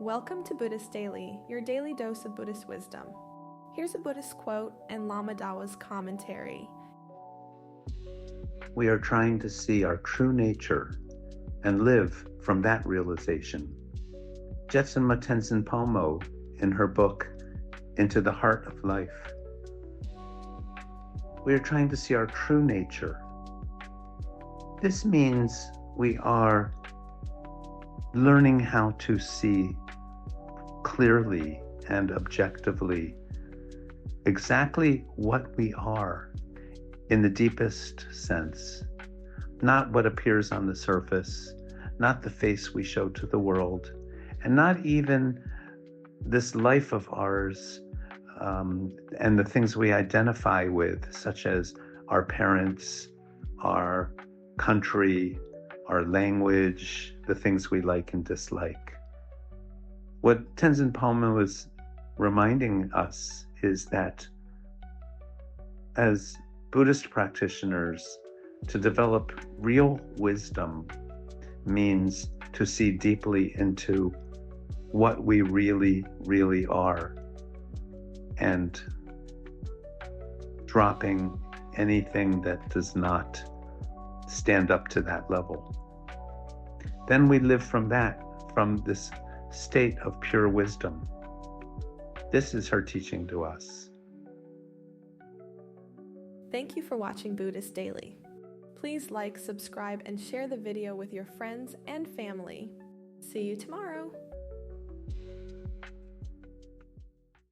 Welcome to Buddhist Daily, your daily dose of Buddhist wisdom. Here's a Buddhist quote and Lama Dawa's commentary. We are trying to see our true nature and live from that realization. Jetsunma Tenzin Palmo, in her book, Into the Heart of Life. We are trying to see our true nature. This means we are learning how to see clearly and objectively exactly what we are in the deepest sense, not what appears on the surface, not the face we show to the world, and not even this life of ours and the things we identify with, such as our parents, our country, our language, the things we like and dislike. What Tenzin Palmo is reminding us is that as Buddhist practitioners, to develop real wisdom means to see deeply into what we really, really are and dropping anything that does not stand up to that level. Then we live from this state of pure wisdom. This is her teaching to us. Thank you for watching Buddhist Daily. Please like, subscribe, and share the video with your friends and family. See you tomorrow.